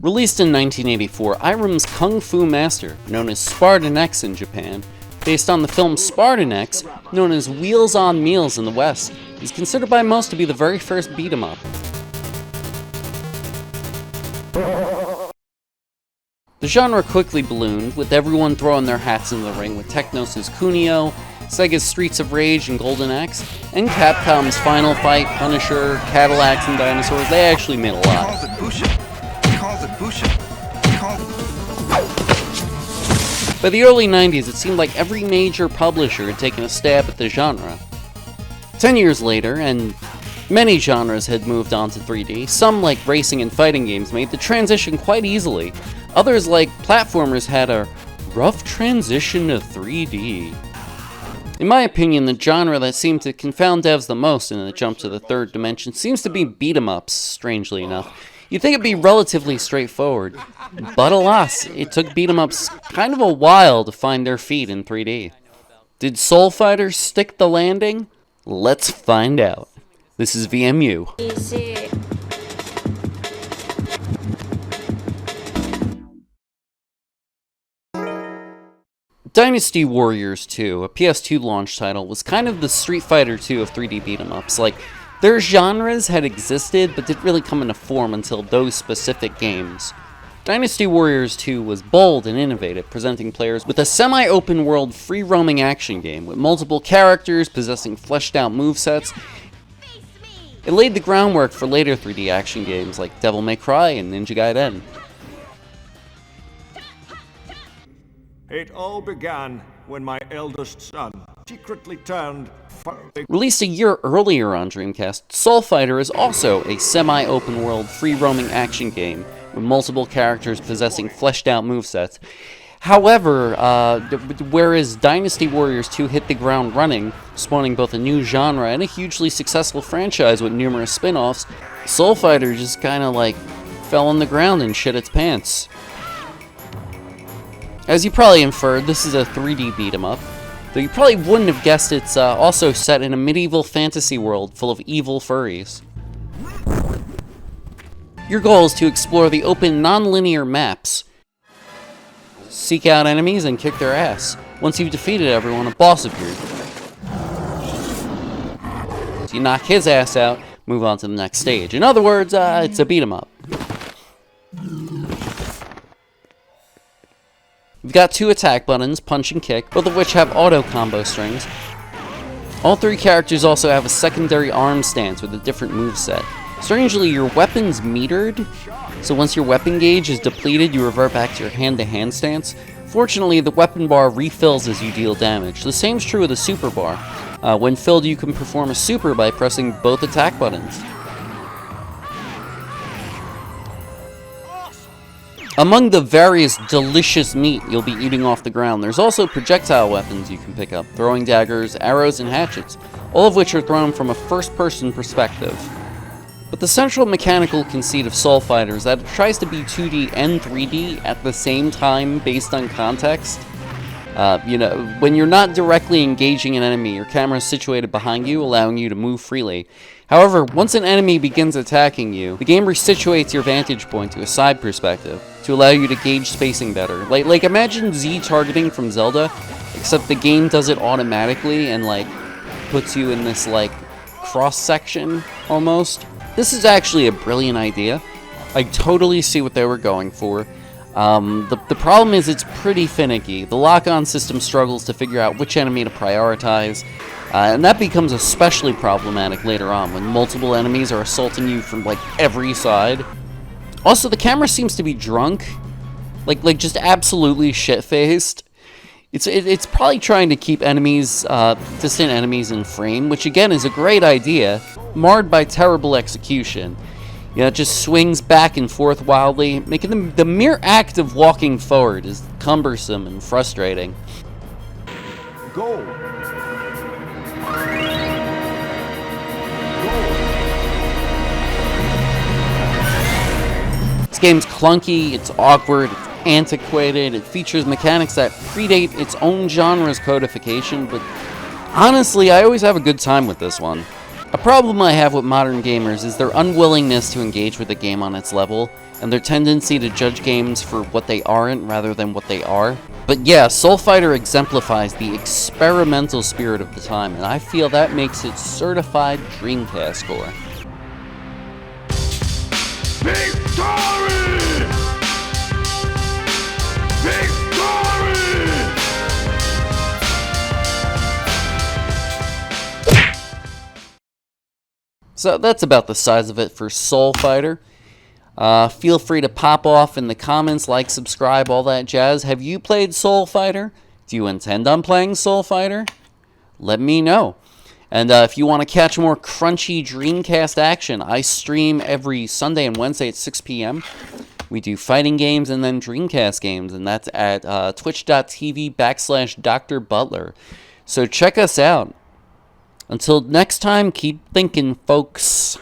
Released in 1984, Irem's Kung Fu master, known as Spartan X in Japan, based on the film Spartan X, known as Wheels on Meals in the West, is considered by most to be the very first beat-em-up. The genre quickly ballooned, with everyone throwing their hats in the ring with Technos' Kunio, Sega's Streets of Rage and Golden Axe, and Capcom's Final Fight, Punisher, Cadillacs and Dinosaurs. They actually made a lot. By the early 90s, it seemed like every major publisher had taken a stab at the genre. 10 years later, and many genres had moved on to 3D, some like racing and fighting games made the transition quite easily. Others like platformers had a rough transition to 3D. In my opinion, the genre that seemed to confound devs the most in the jump to the third dimension seems to be beat-em-ups, strangely enough. You'd think it'd be relatively straightforward, but alas, it took beat-em-ups kind of a while to find their feet in 3D. Did Soul Fighter stick the landing? Let's find out. This is VMU. Dynasty Warriors 2, a PS2 launch title, was kind of the Street Fighter 2 of 3D beat-em-ups. Like, their genres had existed, but didn't really come into form until those specific games. Dynasty Warriors 2 was bold and innovative, presenting players with a semi-open world free-roaming action game with multiple characters possessing fleshed-out movesets. It laid the groundwork for later 3D action games like Devil May Cry and Ninja Gaiden. It all began when my eldest son secretly turned... Released a year earlier on Dreamcast, Soul Fighter is also a semi-open world free-roaming action game with multiple characters possessing fleshed-out movesets. However, whereas Dynasty Warriors 2 hit the ground running, spawning both a new genre and a hugely successful franchise with numerous spin-offs, Soul Fighter just kinda like fell on the ground and shit its pants. As you probably inferred, this is a 3D beat-em-up, though you probably wouldn't have guessed it's also set in a medieval fantasy world full of evil furries. Your goal is to explore the open, non-linear maps, seek out enemies, and kick their ass. Once you've defeated everyone, a boss appears. So you knock his ass out, move on to the next stage. In other words, it's a beat-em-up. You've got two attack buttons, punch and kick, both of which have auto combo strings. All three characters also have a secondary arm stance with a different moveset. Strangely, your weapon's metered, so once your weapon gauge is depleted, you revert back to your hand-to-hand stance. Fortunately, the weapon bar refills as you deal damage. The same is true with the super bar. When filled, you can perform a super by pressing both attack buttons. Among the various delicious meat you'll be eating off the ground, there's also projectile weapons you can pick up, throwing daggers, arrows, and hatchets, all of which are thrown from a first-person perspective. But the central mechanical conceit of Soul Fighter is that it tries to be 2D and 3D at the same time based on context. When you're not directly engaging an enemy, your camera is situated behind you, allowing you to move freely. However, once an enemy begins attacking you, the game resituates your vantage point to a side perspective to allow you to gauge spacing better. Like imagine Z targeting from Zelda, except the game does it automatically and puts you in this cross section almost. This is actually a brilliant idea. I totally see what they were going for. The problem is it's pretty finicky. The lock-on system struggles to figure out which enemy to prioritize, and that becomes especially problematic later on when multiple enemies are assaulting you from every side. Also, the camera seems to be drunk, just absolutely shit-faced. It's probably trying to keep distant enemies in frame, which again is a great idea, marred by terrible execution. It just swings back and forth wildly, making the mere act of walking forward is cumbersome and frustrating. Go! This game's clunky, it's awkward, it's antiquated, it features mechanics that predate its own genre's codification, but honestly, I always have a good time with this one. A problem I have with modern gamers is their unwillingness to engage with the game on its level, and their tendency to judge games for what they aren't rather than what they are. But yeah, Soul Fighter exemplifies the experimental spirit of the time, and I feel that makes it certified Dreamcast score. Victory! Victory! So that's about the size of it for Soul Fighter. Feel free to pop off in the comments, like, subscribe, all that jazz. Have you played Soul Fighter? Do you intend on playing Soul Fighter? Let me know. And if you want to catch more crunchy Dreamcast action, I stream every Sunday and Wednesday at 6 p.m. We do fighting games and then Dreamcast games, and that's at twitch.tv/doctorbutler. So check us out. Until next time, keep thinking, folks.